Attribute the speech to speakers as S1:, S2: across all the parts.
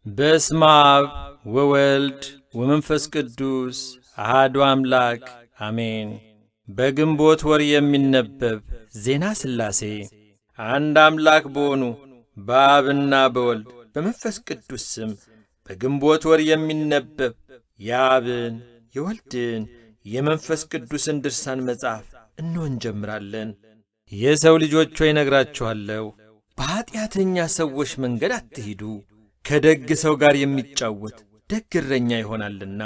S1: በስመ አብ ወወልድ ወመንፈስ ቅዱስ አሐዱ አምላክ አሜን። በግንቦት ወር የሚነበብ ዜና ሥላሴ። አንድ አምላክ በሆኑ በአብና በወልድ በመንፈስ ቅዱስ ስም በግንቦት ወር የሚነበብ የአብን የወልድን የመንፈስ ቅዱስን ድርሳን መጽሐፍ እንሆ እንጀምራለን። የሰው ልጆች ሆይ እነግራችኋለሁ፣ በኀጢአተኛ ሰዎች መንገድ አትሂዱ። ከደግ ሰው ጋር የሚጫወት ደግ እረኛ ይሆናልና።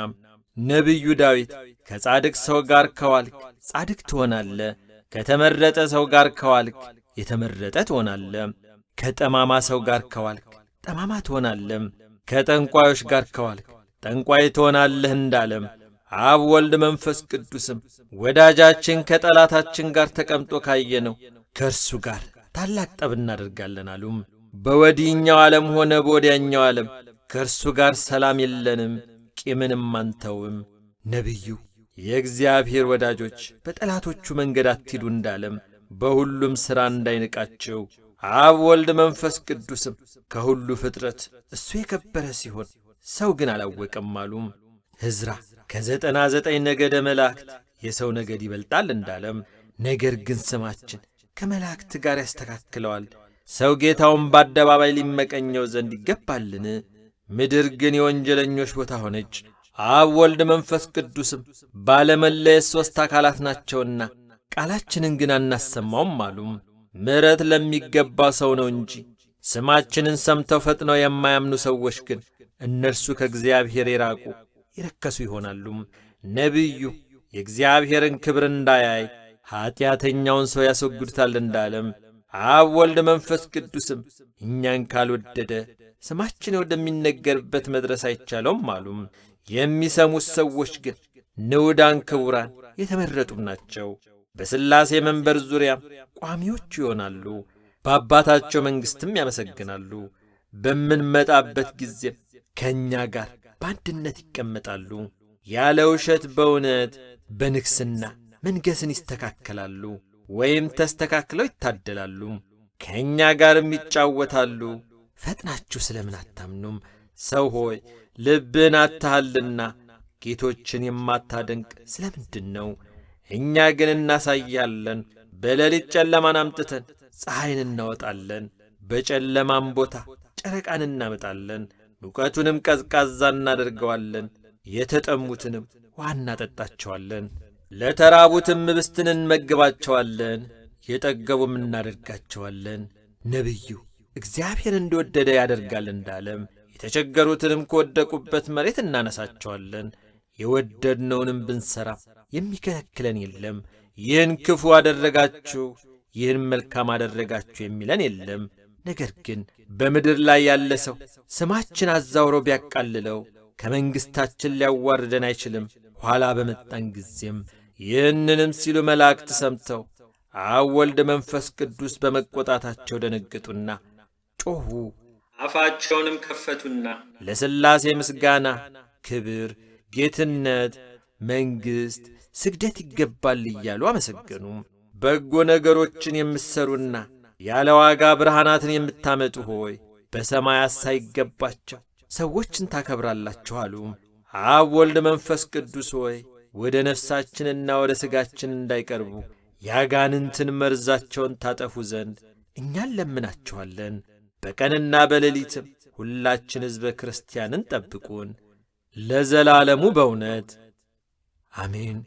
S1: ነቢዩ ዳዊት ከጻድቅ ሰው ጋር ከዋልክ ጻድቅ ትሆናለህ፣ ከተመረጠ ሰው ጋር ከዋልክ የተመረጠ ትሆናለህ። ከጠማማ ሰው ጋር ከዋልክ ጠማማ ትሆናለህ፣ ከጠንቋዮች ጋር ከዋልክ ጠንቋይ ትሆናለህ እንዳለም አብ ወልድ መንፈስ ቅዱስም ወዳጃችን ከጠላታችን ጋር ተቀምጦ ካየነው ከእርሱ ጋር ታላቅ ጠብ እናደርጋለን አሉም። በወዲኛው ዓለም ሆነ በወዲያኛው ዓለም ከእርሱ ጋር ሰላም የለንም፣ ቂምንም አንተውም። ነቢዩ የእግዚአብሔር ወዳጆች በጠላቶቹ መንገድ አትሂዱ እንዳለም በሁሉም ሥራ እንዳይንቃቸው አብ ወልድ መንፈስ ቅዱስም ከሁሉ ፍጥረት እሱ የከበረ ሲሆን ሰው ግን አላወቀም አሉም። ዕዝራ ከ99 ነገደ መላእክት የሰው ነገድ ይበልጣል እንዳለም ነገር ግን ስማችን ከመላእክት ጋር ያስተካክለዋል። ሰው ጌታውን በአደባባይ ሊመቀኘው ዘንድ ይገባልን? ምድር ግን የወንጀለኞች ቦታ ሆነች። አብ ወልድ መንፈስ ቅዱስም ባለመለየት ሦስት አካላት ናቸውና ቃላችንን ግን አናሰማውም አሉም። ምሕረት ለሚገባ ሰው ነው እንጂ ስማችንን ሰምተው ፈጥነው የማያምኑ ሰዎች ግን እነርሱ ከእግዚአብሔር የራቁ የረከሱ ይሆናሉ። ነቢዩ የእግዚአብሔርን ክብር እንዳያይ ኀጢአተኛውን ሰው ያስወግዱታል እንዳለም አብ ወልድ መንፈስ ቅዱስም እኛን ካልወደደ ስማችን ወደሚነገርበት መድረስ አይቻለውም አሉም። የሚሰሙት ሰዎች ግን ንዑዳን ክቡራን የተመረጡም ናቸው። በሥላሴ መንበር ዙሪያም ቋሚዎቹ ይሆናሉ። በአባታቸው መንግሥትም ያመሰግናሉ። በምንመጣበት ጊዜም ከእኛ ጋር በአንድነት ይቀመጣሉ። ያለ ውሸት በእውነት በንግሥና መንገሥን ይስተካከላሉ ወይም ተስተካክለው ይታደላሉ። ከእኛ ጋርም ይጫወታሉ። ፈጥናችሁ ስለምን አታምኑም? ሰው ሆይ ልብን አታሃልና ጌቶችን የማታደንቅ ስለ ምንድን ነው? እኛ ግን እናሳያለን። በሌሊት ጨለማን አምጥተን ፀሐይን እናወጣለን፣ በጨለማም ቦታ ጨረቃን እናመጣለን። ሙቀቱንም ቀዝቃዛ እናደርገዋለን፣ የተጠሙትንም ውሃ እናጠጣቸዋለን። ለተራቡትም ኅብስትን እንመግባቸዋለን፣ የጠገቡም እናደርጋቸዋለን። ነቢዩ እግዚአብሔር እንደወደደ ያደርጋል እንዳለም የተቸገሩትንም ከወደቁበት መሬት እናነሳቸዋለን። የወደድነውንም ብንሠራ የሚከለክለን የለም። ይህን ክፉ አደረጋችሁ፣ ይህን መልካም አደረጋችሁ የሚለን የለም። ነገር ግን በምድር ላይ ያለ ሰው ስማችን አዛውሮ ቢያቃልለው ከመንግሥታችን ሊያዋርደን አይችልም። ኋላ በመጣን ጊዜም ይህንንም ሲሉ መላእክት ሰምተው አብ ወልድ መንፈስ ቅዱስ በመቈጣታቸው ደነገጡና ጮኹ፣ አፋቸውንም ከፈቱና ለሥላሴ ምስጋና፣ ክብር፣ ጌትነት፣ መንግሥት፣ ስግደት ይገባል እያሉ አመሰገኑ። በጎ ነገሮችን የምትሠሩና ያለ ዋጋ ብርሃናትን የምታመጡ ሆይ በሰማያት ሳይገባቸው ሰዎችን ታከብራላችሁ አሉ። አብ ወልድ መንፈስ ቅዱስ ሆይ ወደ ነፍሳችንና ወደ ሥጋችን እንዳይቀርቡ ያጋንንትን መርዛቸውን ታጠፉ ዘንድ እኛን ለምናችኋለን። በቀንና በሌሊትም ሁላችን ሕዝበ ክርስቲያንን ጠብቁን ለዘላለሙ በእውነት አሜን።